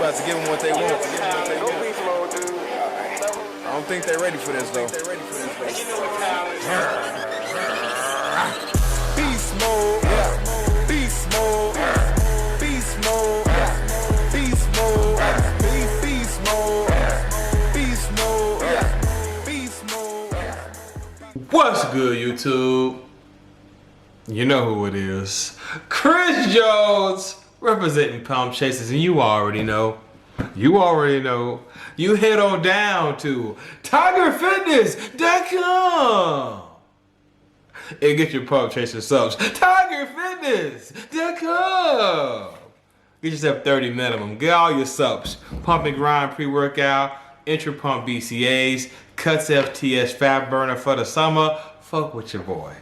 about to give them what they want. Go Beastmode, dude. I don't think they're ready for this, though. Beast mode, beast mode, beast mode, beast mode, beast mode, beast mode, beast mode. What's good, YouTube? You know who it is. Chris Jones representing Pump Chasers, and you already know. You head on down to TigerFitness.com and get your Pump Chaser subs. TigerFitness.com. Get yourself 30 minimum. Get all your subs. Pump and Grind pre-workout, Intra Pump BCAs, Cuts FTS Fat Burner for the summer. Fuck with your boy.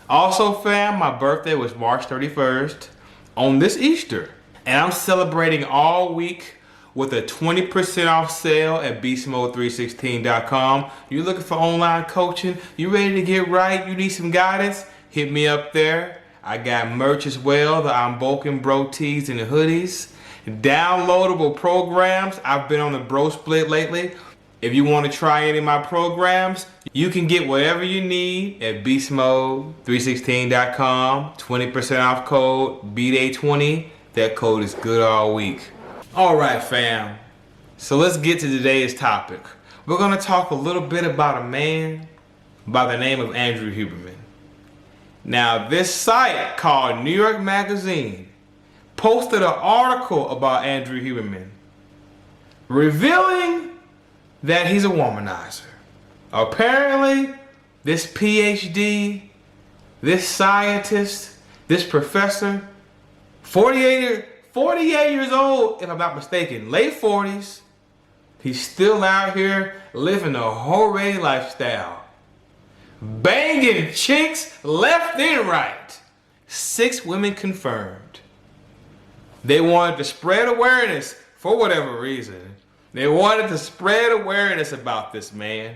Also, fam, my birthday was March 31st on this Easter, and I'm celebrating all week with a 20% off sale at Beastmode316.com. You looking for online coaching? You ready to get right? You need some guidance? Hit me up there. I got merch as well, the I'm Bulking Bro tees and the hoodies. Downloadable programs. I've been on the Bro Split lately. If you want to try any of my programs, you can get whatever you need at Beastmode316.com. 20% off code BDA20. That code is good all week. Alright, fam, so let's get to today's topic. We're going to talk a little bit about a man by the name of Andrew Huberman. Now, this site called New York Magazine posted an article about Andrew Huberman revealing that he's a womanizer. Apparently, this PhD, this scientist, this professor, 48 years old, if I'm not mistaken, late 40s. He's still out here living a whore lifestyle. Banging chicks left and right. 6 women confirmed. They wanted to spread awareness for whatever reason. They wanted to spread awareness about this man.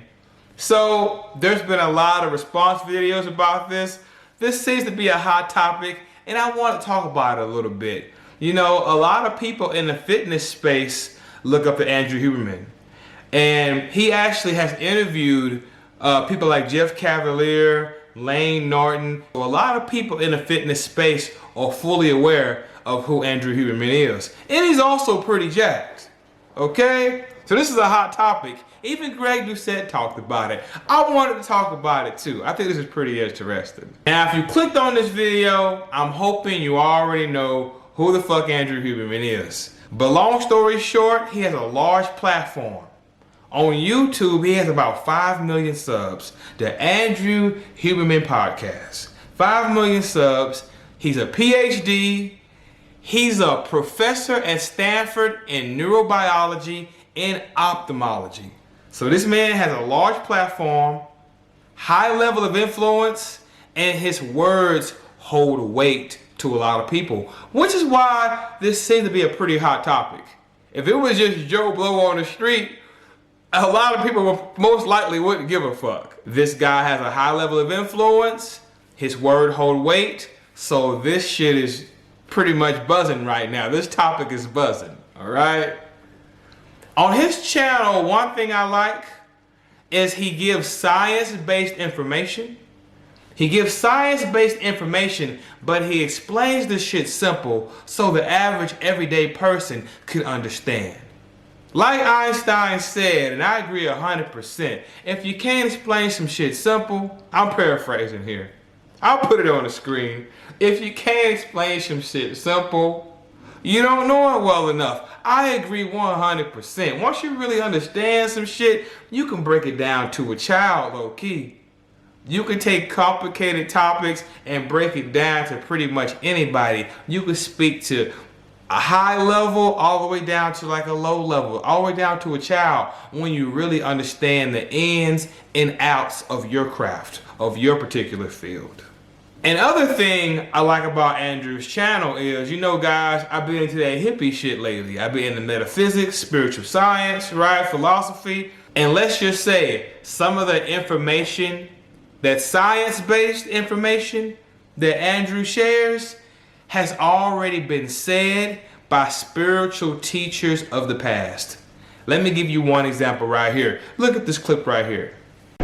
So there's been a lot of response videos about this. This seems to be a hot topic, and I want to talk about it a little bit. You know, a lot of people in the fitness space look up to Andrew Huberman. And he actually has interviewed people like Jeff Cavalier, Lane Norton. A lot of people in the fitness space are fully aware of who Andrew Huberman is. And he's also pretty jacked. Okay? So this is a hot topic. Even Greg Doucette talked about it. I wanted to talk about it too. I think this is pretty interesting. Now, if you clicked on this video, I'm hoping you already know who the fuck Andrew Huberman is. But long story short, he has a large platform. On YouTube, he has about 5 million subs. The Andrew Huberman Podcast. 5 million subs. He's a PhD. He's a professor at Stanford in neurobiology and ophthalmology. So this man has a large platform, high level of influence, and his words hold weight to a lot of people, which is why this seems to be a pretty hot topic. If it was just Joe Blow on the street, a lot of people most likely wouldn't give a fuck. This guy has a high level of influence, his word hold weight, so this shit is pretty much buzzing right now. This topic is buzzing, all right? On his channel, one thing I like is he gives science-based information. He gives science-based information, but he explains this shit simple so the average everyday person can understand. Like Einstein said, and I agree 100%, if you can't explain some shit simple, I'm paraphrasing here. I'll put it on the screen. If you can't explain some shit simple, you don't know it well enough. I agree 100%. Once you really understand some shit, you can break it down to a child, low key. You can take complicated topics and break it down to pretty much anybody. You can speak to a high level all the way down to like a low level, all the way down to a child, when you really understand the ins and outs of your craft, of your particular field. Another thing I like about Andrew's channel is, you know guys, I've been into that hippie shit lately. I've been into metaphysics, spiritual science, right, philosophy. And let's just say some of the information, that science-based information that Andrew shares has already been said by spiritual teachers of the past. Let me give you one example right here. Look at this clip right here.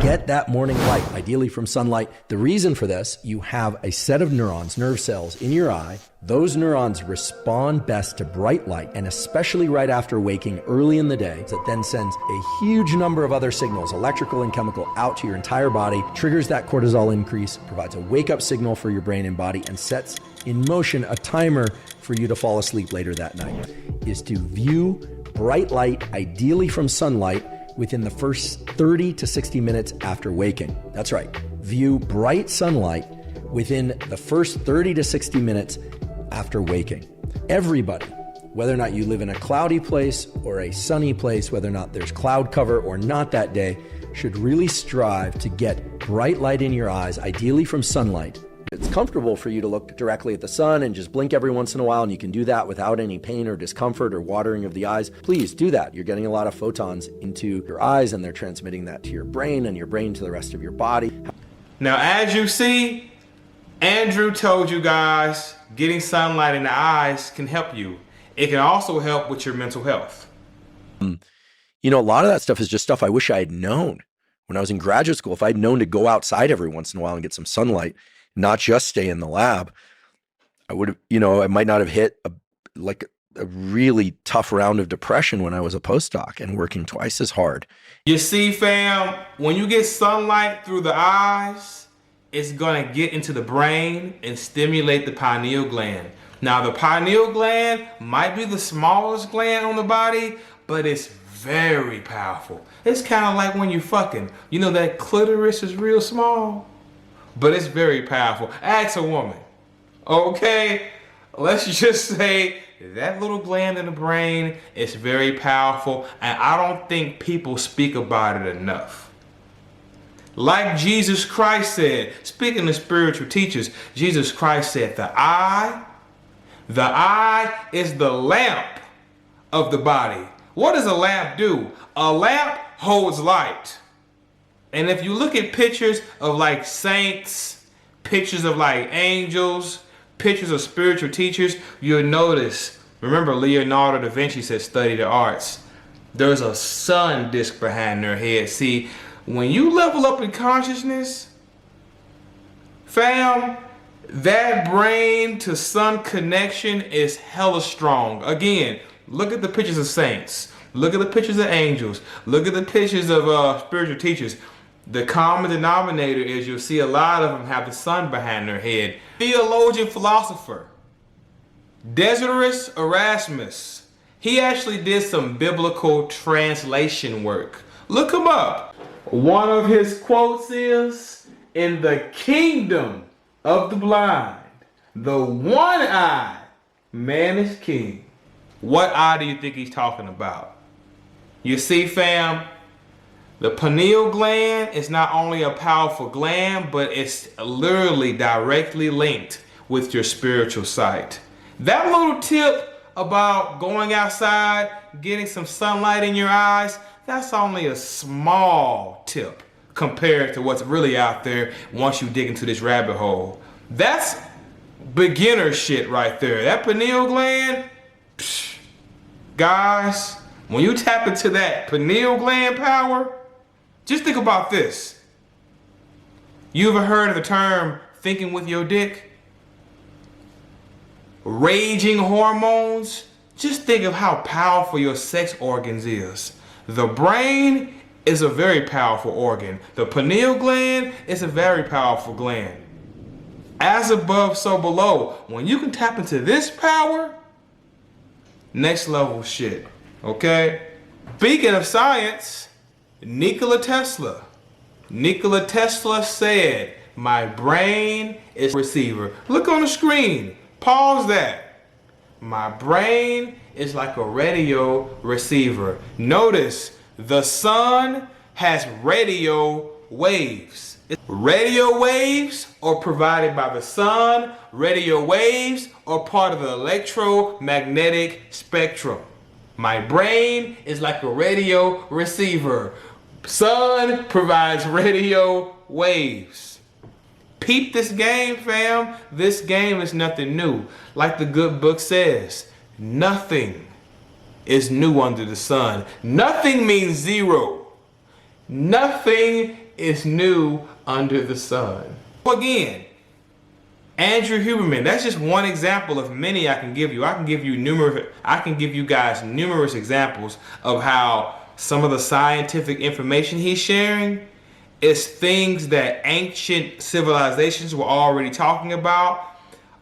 Get that morning light, ideally from sunlight. The reason for this, you have a set of neurons, nerve cells in your eye. Those neurons respond best to bright light, and especially right after waking early in the day. That then sends a huge number of other signals, electrical and chemical, out to your entire body, triggers that cortisol increase, provides a wake-up signal for your brain and body, and sets in motion a timer for you to fall asleep later that night. Is to view bright light, ideally from sunlight, within the first 30 to 60 minutes after waking. That's right. View bright sunlight within the first 30 to 60 minutes after waking. Everybody, whether or not you live in a cloudy place or a sunny place, whether or not there's cloud cover or not that day, should really strive to get bright light in your eyes, ideally from sunlight. It's comfortable for you to look directly at the sun and just blink every once in a while, and you can do that without any pain or discomfort or watering of the eyes. Please do that. You're getting a lot of photons into your eyes, and they're transmitting that to your brain, and your brain to the rest of your body. Now, as you see, Andrew told you guys getting sunlight in the eyes can help you. It can also help with your mental health. You know, a lot of that stuff is just stuff I wish I had known when I was in graduate school. If I'd known to go outside every once in a while and get some sunlight, not just stay in the lab, I would have, you know, I might not have hit a really tough round of depression when I was a postdoc and working twice as hard. You see, fam, when you get sunlight through the eyes, it's gonna get into the brain and stimulate the pineal gland. Now, the pineal gland might be the smallest gland on the body, but it's very powerful. It's kind of like when you fucking, you know, that clitoris is real small, but it's very powerful. Ask a woman. Okay, let's just say that little gland in the brain is very powerful, and I don't think people speak about it enough. Like Jesus Christ said, speaking of spiritual teachers, Jesus Christ said, the eye is the lamp of the body. What does a lamp do? A lamp holds light. And if you look at pictures of like saints, pictures of like angels, pictures of spiritual teachers, you'll notice, remember Leonardo da Vinci said study the arts. There's a sun disk behind their head. See, when you level up in consciousness, fam, that brain to sun connection is hella strong. Again, look at the pictures of saints. Look at the pictures of angels. Look at the pictures of spiritual teachers. The common denominator is you'll see a lot of them have the sun behind their head. Theologian philosopher, Desiderius Erasmus, he actually did some biblical translation work. Look him up. One of his quotes is, "In the kingdom of the blind, the one-eyed man is king." What eye do you think he's talking about? You see, fam, the pineal gland is not only a powerful gland, but it's literally directly linked with your spiritual sight. That little tip about going outside, getting some sunlight in your eyes, that's only a small tip compared to what's really out there once you dig into this rabbit hole. That's beginner shit right there. That pineal gland, psh, guys, when you tap into that pineal gland power, just think about this. You ever heard of the term thinking with your dick? Raging hormones? Just think of how powerful your sex organs is. The brain is a very powerful organ. The pineal gland is a very powerful gland. As above, so below. When you can tap into this power, next level shit, okay? Speaking of science, Nikola Tesla said, "My brain is a receiver." Look on the screen. Pause that. My brain is like a radio receiver. Notice the sun has radio waves. Radio waves are provided by the sun. Radio waves are part of the electromagnetic spectrum. My brain is like a radio receiver. Sun provides radio waves. Peep this game, fam. This game is nothing new. Like the good book says, Nothing is new under the sun. Nothing means zero. Nothing is new under the sun. Again, Andrew Huberman, that's just one example of many I can give you. I can give you guys numerous examples of how some of the scientific information he's sharing is things that ancient civilizations were already talking about,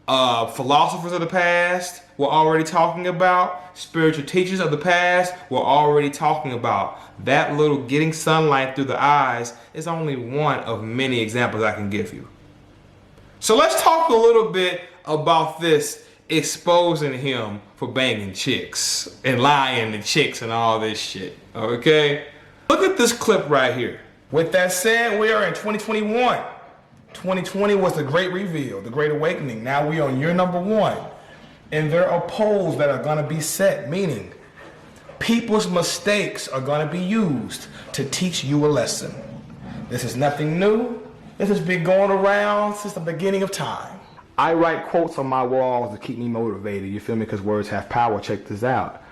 philosophers of the past were already talking about, spiritual teachers of the past were already talking about. That little getting sunlight through the eyes is only one of many examples I can give you. So let's talk a little bit about this exposing him for banging chicks and lying to chicks and all this shit, okay? Look at this clip right here. With that said, we are in 2021. 2020 was the great reveal, the great awakening. Now we are on year number 1. And there are polls that are going to be set, meaning people's mistakes are going to be used to teach you a lesson. This is nothing new. This has been going around since the beginning of time. I write quotes on my walls to keep me motivated, you feel me? Because words have power. Check this out.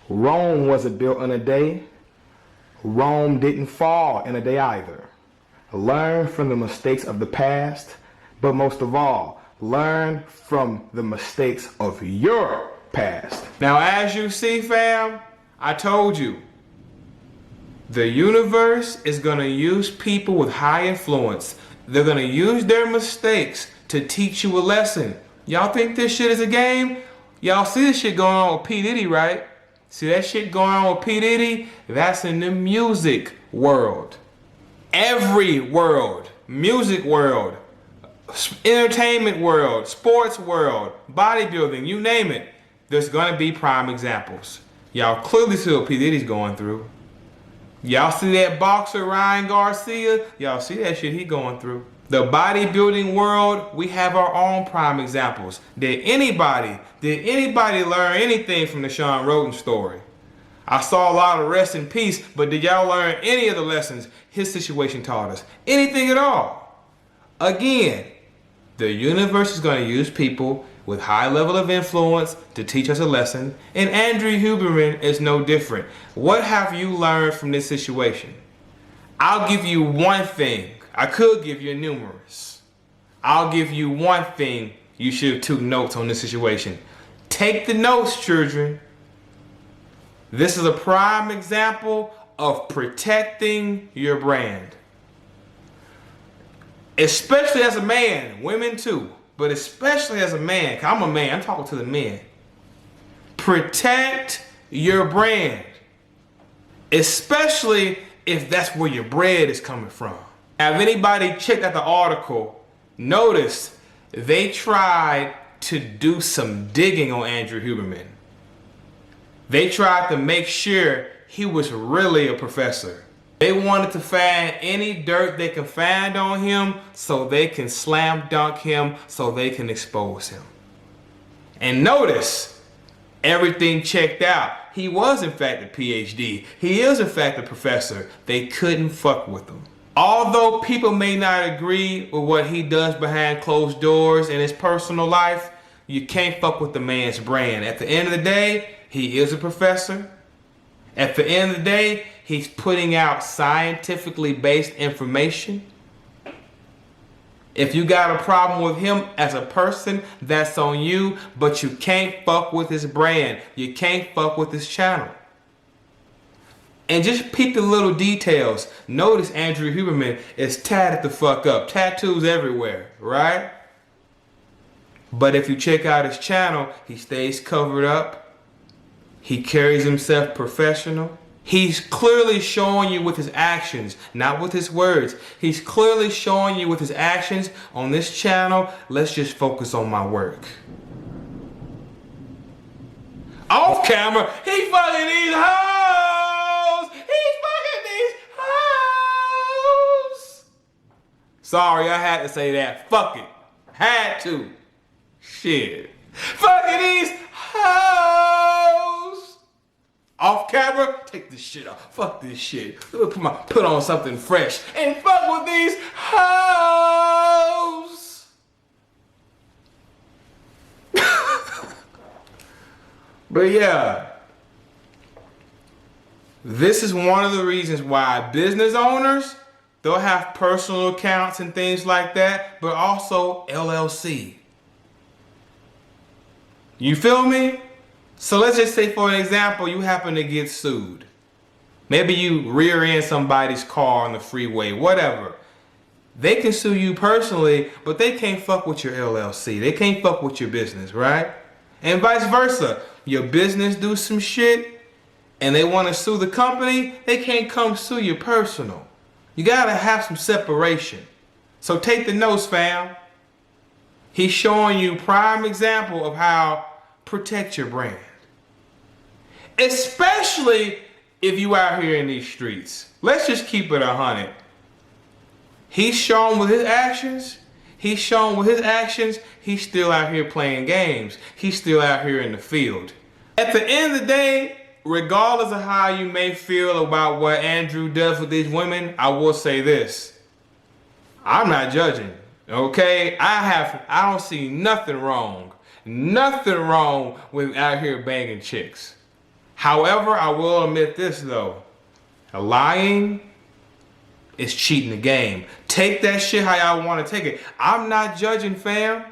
Rome wasn't built in a day. Rome didn't fall in a day either. Learn from the mistakes of the past, but most of all, learn from the mistakes of your past. Now, as you see, fam, I told you, the universe is going to use people with high influence. They're going to use their mistakes to teach you a lesson. Y'all think this shit is a game? Y'all see this shit going on with P. Diddy, right? See that shit going on with P. Diddy? That's in the music world. Every world, music world, entertainment world, sports world, bodybuilding, you name it, there's going to be prime examples. Y'all clearly see what P. Diddy's going through. Y'all see that boxer Ryan Garcia? Y'all see that shit he going through. The bodybuilding world, we have our own prime examples. Did anybody learn anything from the Sean Roden story? I saw a lot of rest in peace, but did y'all learn any of the lessons his situation taught us? Anything at all? Again, the universe is going to use people with high level of influence to teach us a lesson, and Andrew Huberman is no different. What have you learned from this situation? I'll give you one thing. I could give you numerous. I'll give you one thing you should have took notes on this situation. Take the notes, children. This is a prime example of protecting your brand. Especially as a man, women too, but especially as a man, 'cause I'm a man, I'm talking to the men. Protect your brand, especially if that's where your bread is coming from. Now, if anybody checked out the article, notice they tried to do some digging on Andrew Huberman. They tried to make sure he was really a professor. They wanted to find any dirt they can find on him so they can slam dunk him, so they can expose him. And notice, everything checked out. He was in fact a PhD. He is in fact a professor. They couldn't fuck with him. Although people may not agree with what he does behind closed doors in his personal life, you can't fuck with the man's brand. At the end of the day, he is a professor. At the end of the day, he's putting out scientifically based information. If you got a problem with him as a person, that's on you, but you can't fuck with his brand. You can't fuck with his channel. And just peep the little details. Notice Andrew Huberman is tatted the fuck up. Tattoos everywhere, right? But if you check out his channel, he stays covered up. He carries himself professional. He's clearly showing you with his actions, not with his words. He's clearly showing you with his actions on this channel. Let's just focus on my work. Off camera, he fucking these hoes! He's fucking these hoes! Sorry, I had to say that. Fuck it. Had to. Shit. Fucking these hoes! Off camera, take this shit off. Fuck this shit. Let me put on something fresh and fuck with these hoes. But yeah, this is one of the reasons why business owners, they'll have personal accounts and things like that, but also LLC. You feel me? So let's just say, for an example, you happen to get sued. Maybe you rear end somebody's car on the freeway, whatever. They can sue you personally, but they can't fuck with your LLC. They can't fuck with your business, right? And vice versa. Your business do some shit and they want to sue the company, they can't come sue your personal. You gotta have some separation. So take the notes, fam. He's showing you prime example of how protect your brand. Especially if you out here in these streets. Let's just keep it 100. He's shown with his actions, he's still out here playing games. He's still out here in the field. At the end of the day, regardless of how you may feel about what Andrew does with these women, I will say this. I'm not judging, okay? I don't see nothing wrong with out here banging chicks. However, I will admit this though. Lying is cheating the game. Take that shit how y'all want to take it. I'm not judging, fam.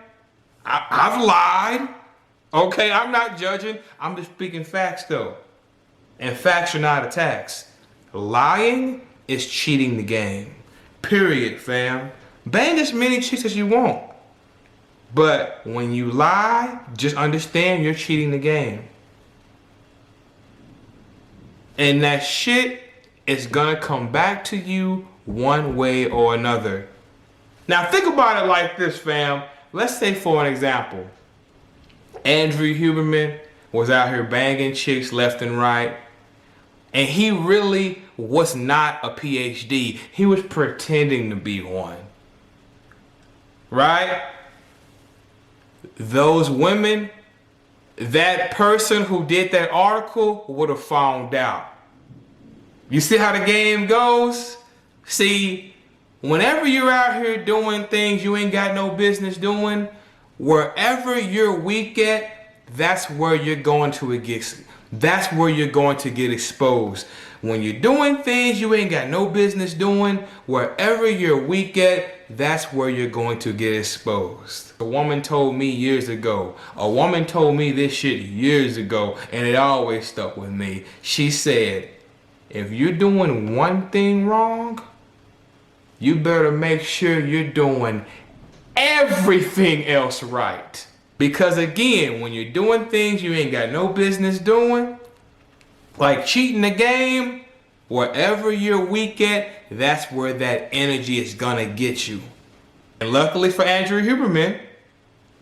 I've lied. Okay, I'm not judging. I'm just speaking facts though. And facts are not attacks. Lying is cheating the game. Period, fam. Bang as many chicks as you want. But when you lie, just understand you're cheating the game. And that shit is gonna come back to you one way or another. Now think about it like this, fam. Let's say, for an example, Andrew Huberman was out here banging chicks left and right, and he really was not a PhD. He was pretending to be one. Right? Those women, that person who did that article would have found out. You see how the game goes? See, whenever you're out here doing things you ain't got no business doing, wherever you're weak at, that's where you're going to get exposed. When you're doing things you ain't got no business doing, wherever you're weak at, that's where you're going to get exposed. A woman told me years ago, a woman told me this shit years ago, and it always stuck with me. She said, if you're doing one thing wrong, you better make sure you're doing everything else right. Because again, when you're doing things you ain't got no business doing, like cheating the game, wherever you're weak at, that's where that energy is gonna get you. And luckily for Andrew Huberman,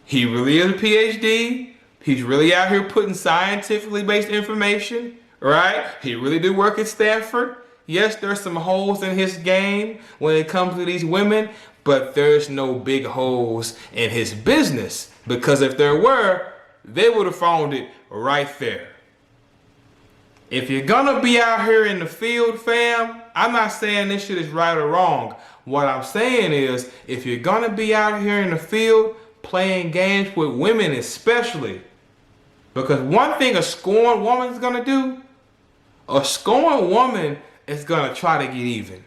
he really is a PhD. He's really out here putting scientifically based information, right? He really did work at Stanford. Yes, there's some holes in his game when it comes to these women, but there's no big holes in his business, because if there were, they would have found it right there. If you're gonna be out here in the field, fam, I'm not saying this shit is right or wrong. What I'm saying is, if you're gonna be out here in the field playing games with women especially, because one thing a scorned woman is gonna do, a scorned woman is gonna try to get even.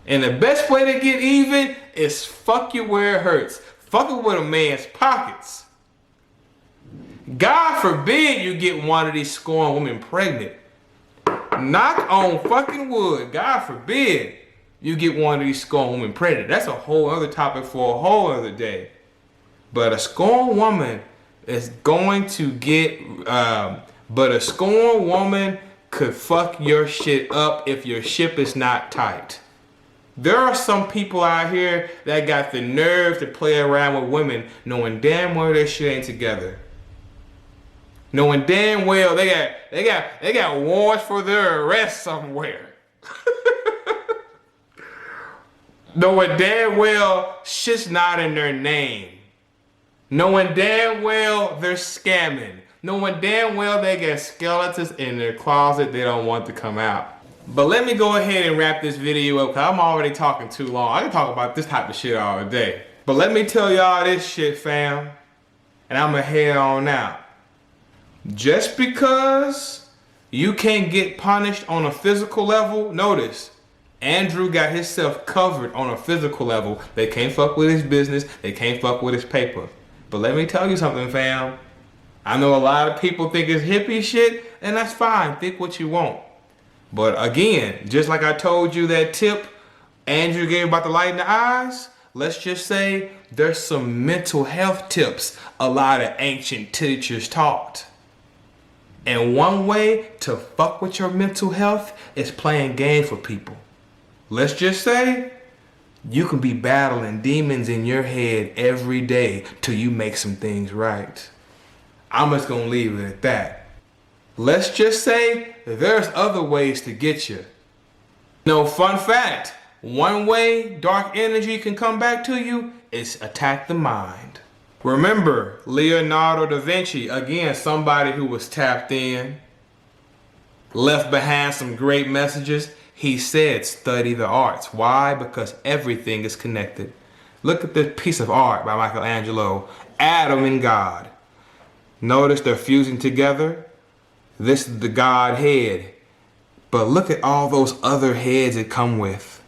And the best way to get even is fuck you where it hurts. Fuck it with a man's pockets. God forbid you get one of these scorned women pregnant. Knock on fucking wood. God forbid you get one of these scorned women pregnant. That's a whole other topic for a whole other day. But a scorned woman is going to get, but a scorned woman could fuck your shit up if your ship is not tight. There are some people out here that got the nerve to play around with women knowing damn well their shit ain't together. Knowing damn well they got warrants for their arrest somewhere. Knowing damn well shit's not in their name. Knowing damn well they're scamming. Knowing damn well they got skeletons in their closet they don't want to come out. But let me go ahead and wrap this video up, because I'm already talking too long. I can talk about this type of shit all day. But let me tell y'all this shit, fam. And I'm gonna head on out. Just because you can't get punished on a physical level, notice, Andrew got himself covered on a physical level. They can't fuck with his business. They can't fuck with his paper. But let me tell you something, fam. I know a lot of people think it's hippie shit, and that's fine. Think what you want. But again, just like I told you that tip Andrew gave about the light in the eyes, let's just say there's some mental health tips a lot of ancient teachers taught. And one way to fuck with your mental health is playing games with people. Let's just say you can be battling demons in your head every day till you make some things right. I'm just gonna leave it at that. Let's just say there's other ways to get you. No, fun fact, one way dark energy can come back to you is attack the mind. Remember, Leonardo da Vinci, again, somebody who was tapped in, left behind some great messages. He said, study the arts. Why? Because everything is connected. Look at this piece of art by Michelangelo, Adam and God. Notice they're fusing together. This is the God head. But look at all those other heads it come with.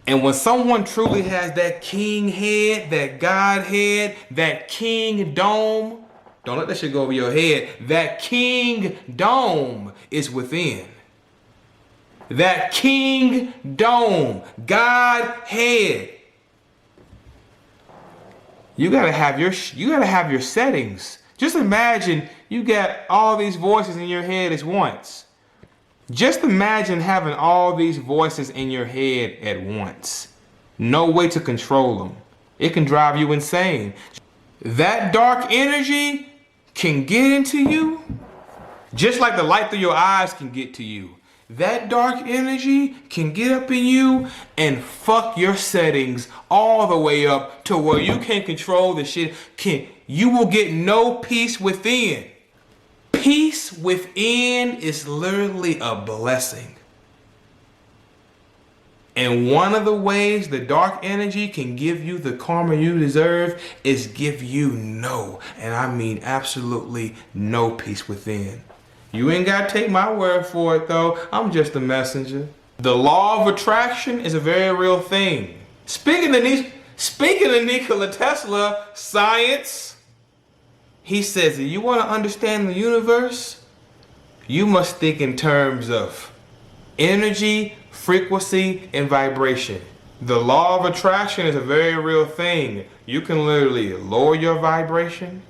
And when someone truly has that king head, that God head, that king dome, don't let that shit go over your head. That king dome is within. That king dome, God head. You gotta have your settings. Just imagine you got all these voices in your head at once. Just imagine having all these voices in your head at once. No way to control them. It can drive you insane. That dark energy can get into you, just like the light through your eyes can get to you. That dark energy can get up in you and fuck your settings all the way up to where you can't control the shit. You will get no peace within. Peace within is literally a blessing. And one of the ways the dark energy can give you the karma you deserve is give you no, and I mean absolutely no peace within. You ain't gotta take my word for it though, I'm just a messenger. The law of attraction is a very real thing. Speaking of Nikola Tesla, science, he says that you want to understand the universe, you must think in terms of energy, frequency, and vibration. The law of attraction is a very real thing. You can literally lower your vibration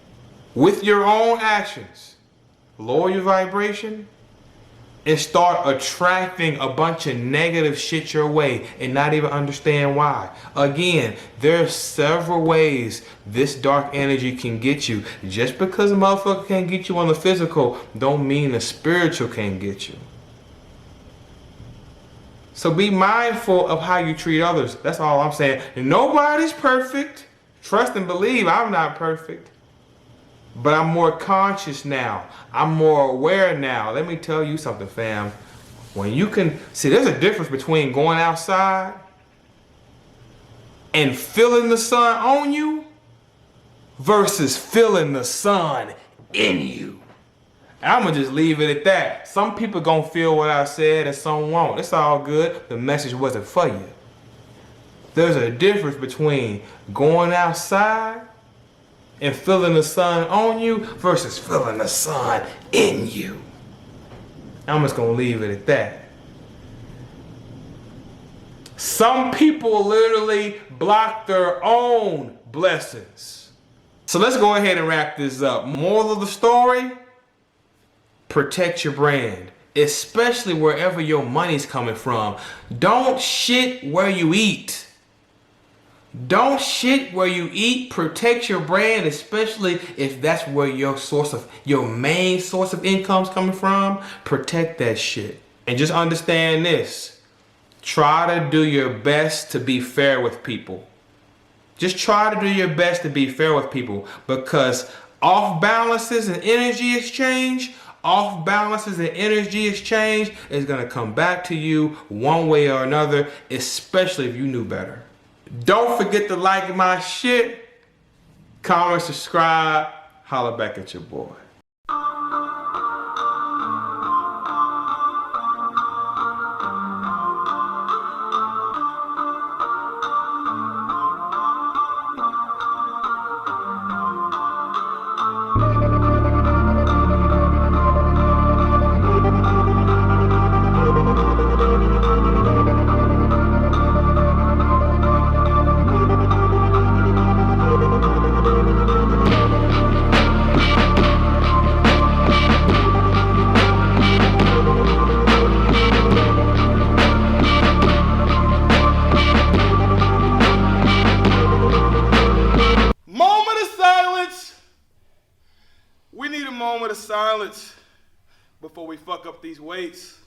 with your own actions. Lower your vibration and start attracting a bunch of negative shit your way and not even understand why. Again, there are several ways this dark energy can get you. Just because a motherfucker can't get you on the physical don't mean the spiritual can't get you. So be mindful of how you treat others. That's all I'm saying. Nobody's perfect. Trust and believe I'm not perfect. But I'm more conscious now. I'm more aware now. Let me tell you something, fam. When you can see, there's a difference between going outside and feeling the sun on you versus feeling the sun in you. I'm gonna just leave it at that. Some people gonna feel what I said and some won't. It's all good. The message wasn't for you. There's a difference between going outside and feeling the sun on you versus feeling the sun in you. I'm just gonna leave it at that. Some people literally block their own blessings. So let's go ahead and wrap this up. Moral of the story, protect your brand, especially wherever your money's coming from. Don't shit where you eat. Don't shit where you eat. Protect your brand, especially if that's where your main source of income's coming from. Protect that shit. And just understand this. Try to do your best to be fair with people. Just try to do your best to be fair with people, because off balances and energy exchange is gonna come back to you one way or another, especially if you knew better. Don't forget to like my shit, comment, subscribe. holler back at your boy. Moment of silence. We need a moment of silence before we fuck up these weights.